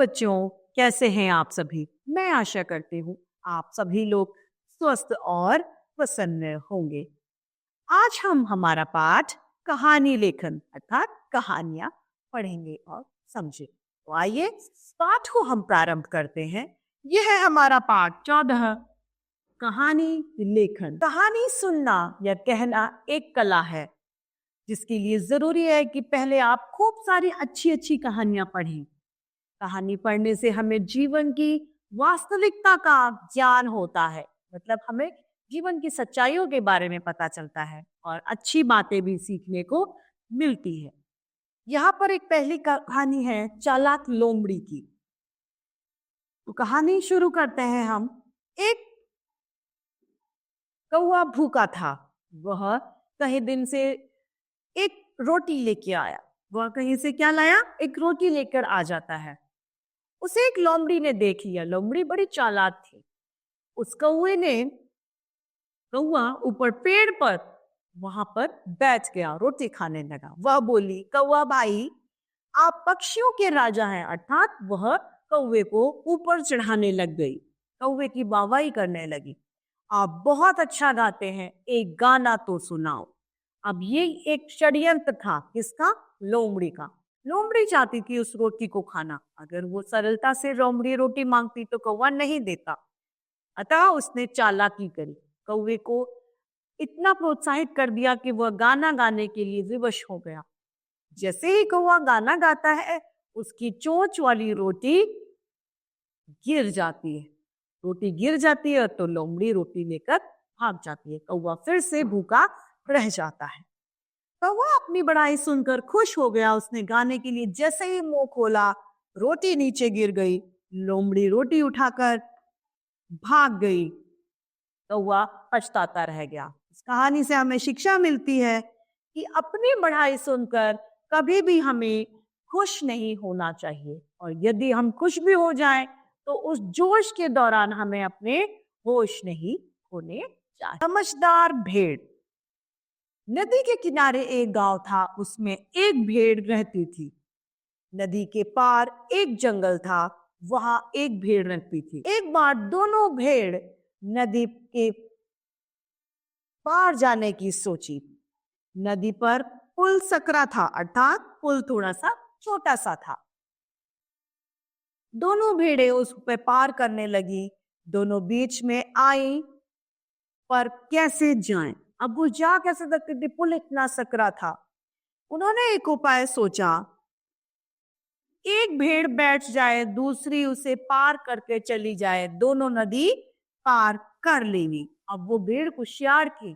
बच्चों, कैसे हैं आप सभी? मैं आशा करती हूँ आप सभी लोग स्वस्थ और प्रसन्न होंगे। आज हम हमारा पाठ कहानी लेखन अर्थात कहानियां पढ़ेंगे और समझे। तो आइए पाठ को हम प्रारंभ करते हैं। यह है हमारा पाठ 14, कहानी लेखन। कहानी सुनना या कहना एक कला है, जिसके लिए जरूरी है कि पहले आप खूब सारी अच्छी अच्छी कहानियां पढ़ें। कहानी पढ़ने से हमें जीवन की वास्तविकता का ज्ञान होता है, मतलब हमें जीवन की सच्चाइयों के बारे में पता चलता है और अच्छी बातें भी सीखने को मिलती है। यहाँ पर एक पहली कहानी है चालाक लोमड़ी की। तो कहानी शुरू करते हैं हम। एक कौवा भूखा था। वह कहीं दिन से एक रोटी लेके आया। वह कहीं से क्या लाया? एक रोटी लेकर आ जाता है। उसे एक लोमड़ी ने देख लिया। लोमड़ी बड़ी चालाक थी। उस कौवा ऊपर पेड़ पर वहां पर बैठ गया, रोटी खाने लगा। वह बोली, कौवा भाई, आप पक्षियों के राजा हैं। अर्थात वह कौवे को ऊपर चढ़ाने लग गई, कौवे की वाहवाही करने लगी। आप बहुत अच्छा गाते हैं, एक गाना तो सुनाओ। अब ये एक षड्यंत्र था। किसका? लोमड़ी का। लोमड़ी चाहती थी उस रोटी को खाना। अगर वो सरलता से लोमड़ी रोटी मांगती तो कौवा नहीं देता। अतः उसने चालाकी करी, कौवे को इतना प्रोत्साहित कर दिया कि वह गाना गाने के लिए विवश हो गया। जैसे ही कौवा गाना गाता है, उसकी चोंच वाली रोटी गिर जाती है। रोटी गिर जाती है तो लोमड़ी रोटी लेकर भाग जाती है। कौवा फिर से भूखा रह जाता है। कौवा अपनी बड़ाई सुनकर खुश हो गया। उसने गाने के लिए जैसे ही मुंह खोला, रोटी नीचे गिर गई। लोमड़ी रोटी उठाकर भाग गई। कौवा पछताता रह गया। इस कहानी से हमें शिक्षा मिलती है कि अपनी बढ़ाई सुनकर कभी भी हमें खुश नहीं होना चाहिए, और यदि हम खुश भी हो जाएं तो उस जोश के दौरान हमें अपने होश नहीं खोने चाहिए। समझदार भेड़। नदी के किनारे एक गांव था। उसमें एक भेड़ रहती थी। नदी के पार एक जंगल था। वहां एक भेड़ रहती थी। एक बार दोनों भेड़ नदी के पार जाने की सोची। नदी पर पुल सकरा था, अर्थात पुल थोड़ा सा छोटा सा था। दोनों भेड़ें उस पे पार करने लगी। दोनों बीच में आई, पर कैसे जाएं? अब वो जा कैसे सकती थी? पुल इतना सकरा था। उन्होंने एक उपाय सोचा। एक भेड़ बैठ जाए, दूसरी उसे पार करके चली जाए, दोनों नदी पार कर लेंगी। अब वो भेड़ होशियार थी,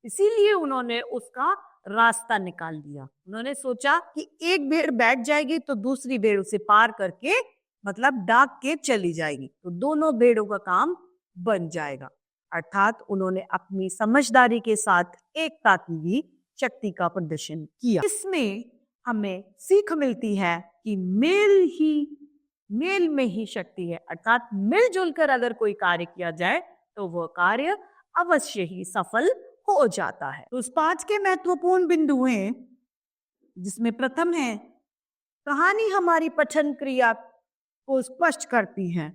इसीलिए उन्होंने उसका रास्ता निकाल दिया। उन्होंने सोचा कि एक भेड़ बैठ जाएगी तो दूसरी भेड़ उसे पार करके, मतलब डाक के चली जाएगी, तो दोनों भेड़ों का काम बन जाएगा। अर्थात उन्होंने अपनी समझदारी के साथ एकता की भी शक्ति का प्रदर्शन किया। इसमें हमें सीख मिलती है कि मेल में ही शक्ति है। अर्थात मिलजुल कर अगर कोई कार्य किया जाए तो वह कार्य अवश्य ही सफल हो जाता है। तो उस पाठ के महत्वपूर्ण बिंदु हैं, जिसमें प्रथम है, कहानी हमारी पठन क्रिया को स्पष्ट करती है।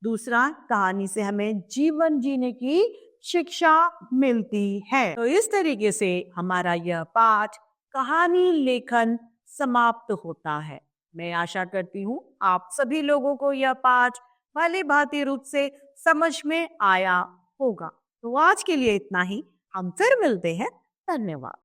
दूसरा, कहानी से हमें जीवन जीने की शिक्षा मिलती है। तो इस तरीके से हमारा यह पाठ कहानी लेखन समाप्त होता है। मैं आशा करती हूँ आप सभी लोगों को यह पाठ भली भांति रूप से समझ में आया होगा। तो आज के लिए इतना ही। हम फिर मिलते हैं। धन्यवाद।